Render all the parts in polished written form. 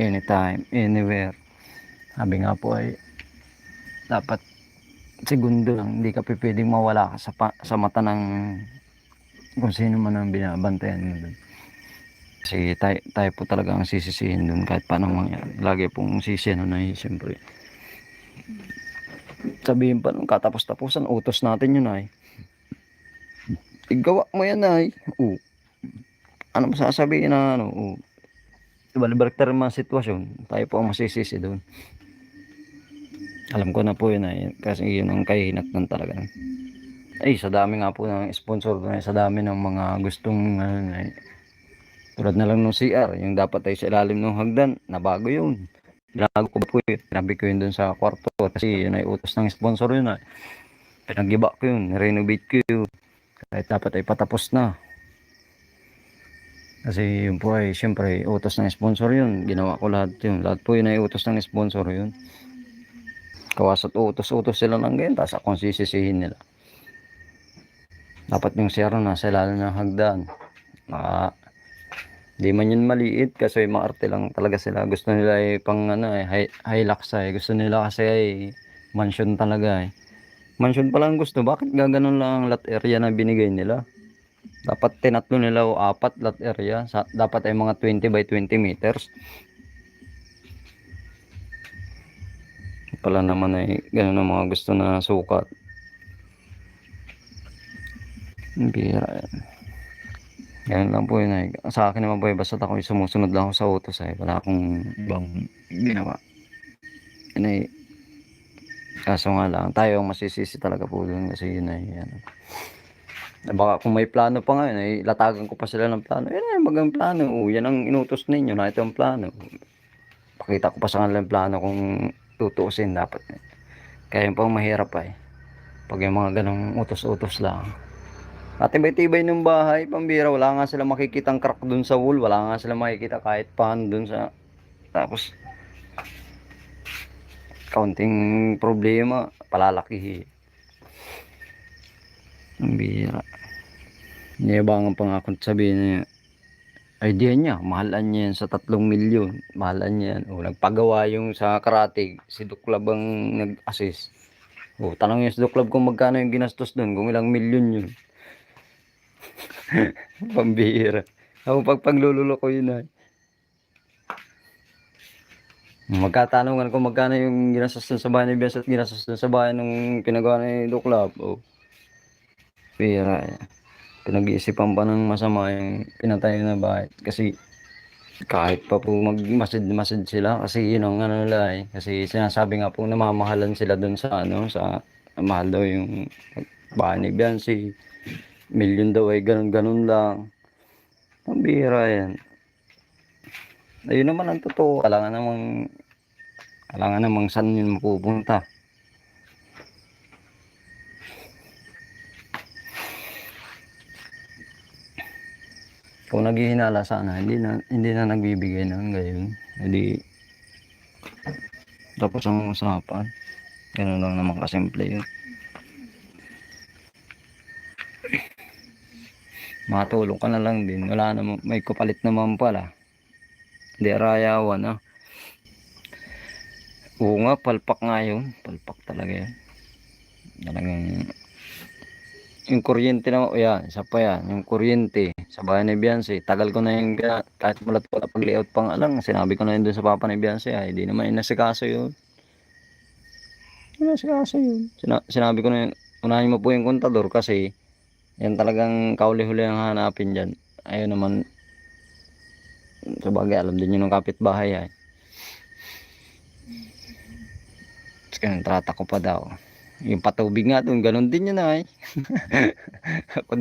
anytime, anywhere. Sabi nga po ay dapat segundo lang, hindi ka pwedeng mawala ka sa mata ng kung sino man ang binabantayan mo dun. Kasi tayo po talaga ang sisisihin dun kahit paano mangyari. Lagi pong sisihin na siyempre. Sabihin pa nung katapos-tapusan, utos natin yun ay. Igawa mo yan ay. Ano masasabihin na ano? Balik tayo mga sitwasyon. Tayo po ang masisisi doon. Alam ko na po yun ay. Kasi yun ang kahinatnan talaga. Ay, sa dami nga po ng sponsor. Sa dami ng mga gustong tulad na lang ng CR. Yung dapat ay sa ilalim ng hagdan. Nabago yun. Binago ko po yun. Pinabi ko yun doon sa kwarto. Kasi yun ay utos ng sponsor yun ay. Pinag-iba ko yun. Renovate ko yun. Kahit dapat ay patapos na. Kasi yun po ay siyempre utos ng sponsor yun. Ginawa ko lahat yun. Lahat po yun ay utos ng sponsor yun. Kawasa't utos-utos sila ng ganyan. Tapos akong sisisihin nila. Dapat yung CR na sa ilalim ng hagdan. Di man yun maliit kasi maarte lang talaga sila. Gusto nila ay pang Hilux ay. Gusto nila kasi ay mansion talaga ay. Mansion pa lang gusto. Bakit gaganon lang ang lot area na binigay nila? Dapat tinatlo nila o 4 lot area. Dapat ay mga 20 by 20 meters. Pala naman ay ganun ang mga gusto na sukat. Bira yan. Ganun lang po yun ay. Sa akin naman po ay basta ako sumusunod lang ako sa utos ay. Wala akong ibang ginawa. Yun ay. Kaso nga lang tayo ang masisisi talaga po dun kasi yun ay baka kung may plano pa ngayon ay latagan ko pa sila ng plano. Yan ay magang plano. Yan ang inutos ninyo na ito ang plano. Pakita ko pa sa kanila yung plano kung tutuusin dapat. Kaya yung pang mahirap ay. Pag yung mga ganong utos-utos lang. Matibay-tibay ng bahay, pambira, wala nga sila makikitang crack dun sa wall, wala nga sila makikita kahit paano dun sa, tapos kaunting problema, palalaki. Pambira. Niyabangan pa nga akong sabihin niya, idea niya, mahalan niya yan sa 3 milyon, mahalan niya yan. Nagpagawa yung sa karate, si Duklab ang nag-assist. Tanong yung si Duklab kung magkano yung ginastos dun, kung ilang milyon yun. Pambihira. Ako paglululo ko yun ay. Magkatanungan kung magkano yung ginastos sa bahay ni Bias at ginastos sa bahay nung pinagawa ni Duklab. Pira. Pinag-iisipan pa ng masama yung pinatay na bahay. Kasi kahit pa po magmasid-masid sila kasi yun ang ano nila eh. Kasi sinasabi nga po namamahalan sila dun sa sa mahal daw yung bahay ni Biancy. Milyon daw ay ganun-ganun lang. Ang bira yan. Ayun naman ang totoo. Kailangan namang saan yun mapupunta. Kung naghihinala sana, hindi na nagbibigay ng gayon. Hindi tapos ang usapan. Ganun lang naman kasimple yun. Matulong ka na lang din. Wala naman, may kapalit naman pala. Hindi arayawan Oo nga, palpak nga yun. Palpak talaga yan. Talagang yung kuryente na, yan, isa pa yan. Yung kuryente sa bahay ni Biancy. Tagal ko na yung, kahit wala pag-layout pang alang, sinabi ko na yun dun sa papa ni Biancy. Hindi naman inasikaso yun. Inasikaso yun. Sinabi ko na yun, unahin mo po yung kontador kasi yan talagang kauli-huli ang hanapin dyan. Ayun naman, sabagay alam din yun ng kapitbahay ay. Kaya trata ko pa daw. Yung patubig nga doon, ganun din yun ay. ako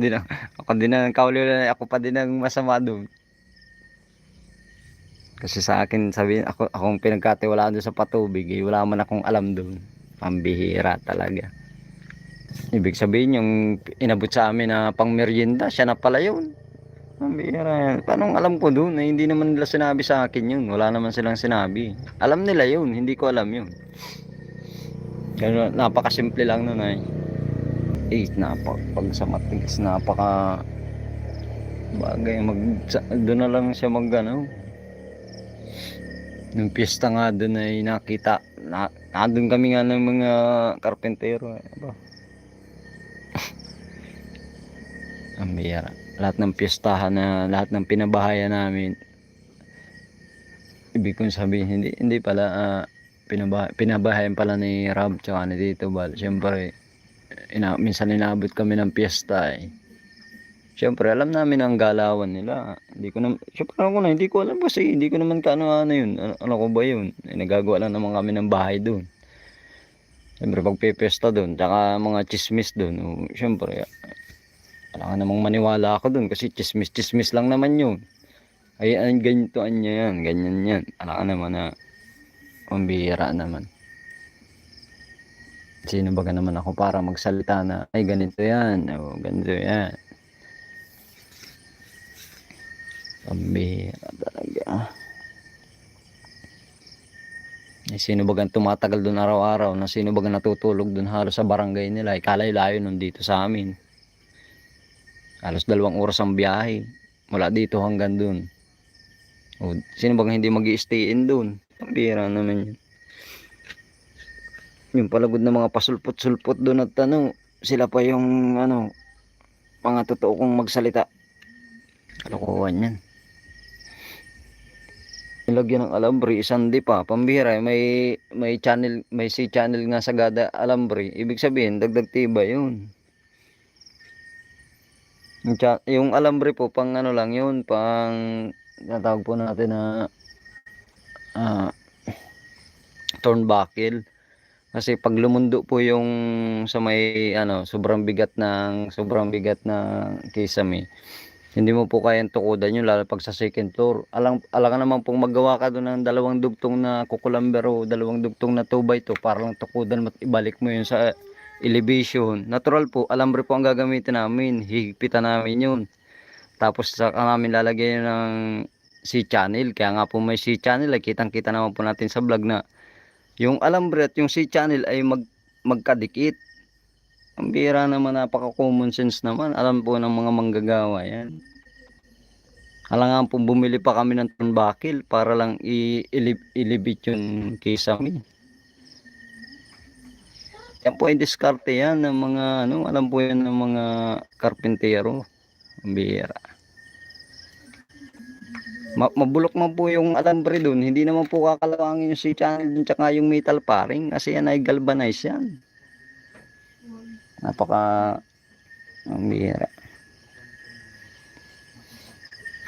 din ang kauli-huli, ako pa din ang masama doon. Kasi sa akin, sabihin, akong pinagkatiwalaan doon sa patubig, wala man akong alam doon. Pambihira talaga. Ibig sabihin yung inabot sa amin na pang merienda, siya na pala yun. Pambihira. Paano alam ko doon? Hindi naman nila sinabi sa akin yun. Wala naman silang sinabi. Alam nila yun, hindi ko alam yun. Kaya napakasimple lang nun ay. Pag sa matigas, napaka bagay. Doon na lang siya Nung piyesta nga doon ay nakita, nandun kami nga ng mga karpentero. Aba, ang biyara. Lahat ng piyestahan na, lahat ng pinabahayan namin, ibig kong sabihin, hindi pala, pinabahayan pala ni Rob tsaka ni Tito Bal. Siyempre, minsan inabot kami ng piyesta eh. Siyempre, alam namin ang galawan nila. Siyempre ako na, hindi ko alam kasi, hindi ko naman kaano-ano yun. Ano ko ba yun? Nagagawa lang naman kami ng bahay doon. Siyempre, pagpipesta doon, tsaka mga chismis doon. Siyempre, kailangan namang maniwala ako doon kasi chismis lang naman yun. Ay, ganitoan niya yan, ganyan yan. Kailangan naman na, pambihira naman. Sino baga naman ako para magsalita na, ay ganito yan, o ganito yan. Pambihira talaga. Sino bagang tumatagal doon araw-araw, na sino bagang natutulog doon halos sa barangay nila, kalay-layo nun dito sa amin. Halos 2 oras ang biyahe mula dito hanggang doon. O, sino bagang hindi mag-i-stay in doon? Pambihira naman yun. Yung palagod na mga pasulpot-sulpot doon at sila pa yung mga totoo kong magsalita. Kalokohan yan. Nilagyan ng alambre, isang pa, pambihira, may channel, may C-channel nga sagada alambre. Ibig sabihin, dagdag tiba yun. Yung alambre po, pang lang yun, pang, natawag po natin na, turnbuckle. Kasi pag lumundo po yung sa may, sobrang bigat ng kisame, hindi mo po kayang tukudan yun, lalo pag sa second floor. Alangan naman pong magawa ka doon ng 2 dugtong na kukulamber o 2 dugtong na 2x2 para lang tukudan at ibalik mo yun sa elevation. Natural po, alambre po ang gagamitin namin, higpitan namin yun. Tapos saka namin lalagyan ng C-channel, kaya nga po may C-channel, ay kitang-kita naman po natin sa vlog na yung alambre at yung C-channel ay magkadikit. Ang bira naman, napaka common sense naman. Alam po ng mga manggagawa yan. Alangan po bumili pa kami ng turnbuckle para lang ilibit yung kisame. Yan po ay diskarte yan ng mga alam po yan ng mga karpentero. Ang bira. Mabulok man po yung alambre doon, hindi naman po kakalawangin yung C-channel dun tsaka yung metal paring kasi yan ay galvanize yan. Napaka bihira.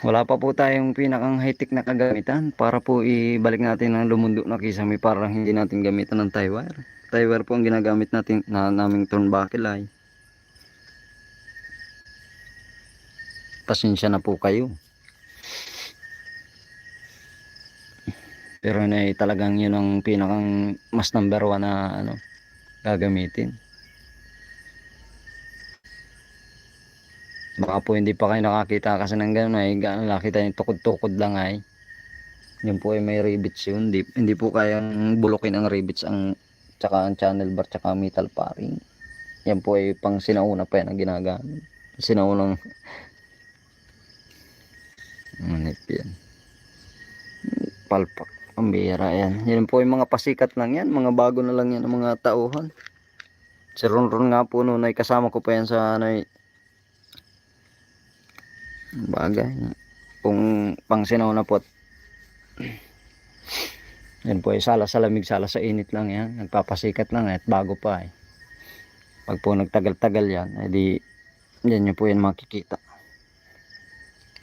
Wala pa po tayong pinakang high-tech na kagamitan para po ibalik natin ang lumundo na kisame para hindi natin gamitan ng tie wire. Tie wire po ang ginagamit natin naming turnbuckle ay. Pasensya na po kayo. Pero na talagang yun ang pinakang mas number 1 na gagamitin. Baka po hindi pa kayo nakakita kasi ng gano'n ay nakita yung tukod-tukod lang ay. Yun po ay may rivets yun. Hindi po kayang bulukin ang rivets tsaka ang channel bar tsaka metal paring. Yan po ay pang sinauna pa yan ang ginagamit. Sinaunang manip yan. Palpak. Ang bihira yan. Yan po yung mga pasikat lang yan. Mga bago na lang yan ng mga tauhan. Si Ronron nga po noon ay kasama ko pa yan sa bagay. Kung pang sinaw na po. Yan po ay sala sa lamig, sala sa init lang yan. Nagpapasikat lang at bago pa eh. Pag po nagtagal-tagal yan, edi yan nyo po yan makikita.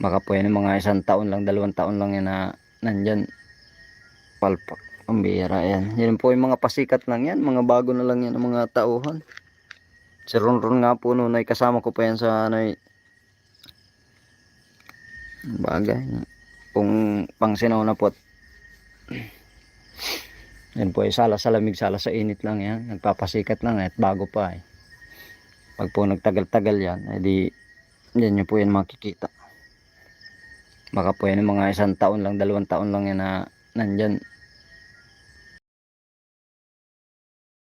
Baka po yan mga 1 taon lang, 2 taon lang yan na nandyan. Palpak. Ang bihira yan. Yan po yung mga pasikat lang yan. Mga bago na lang yan ng mga tauhan. Si Ronron nga po noon ay kasama ko pa yan sa bagay. Kung pang sinaw na po. Yan po ay sala sa lamig, sala sa init lang yan. Nagpapasikat lang at bago pa eh. Pag po nagtagal-tagal yan, edi yan nyo po yan makikita. Baka po yan mga 1 taon lang, 2 taon lang yan na nandyan.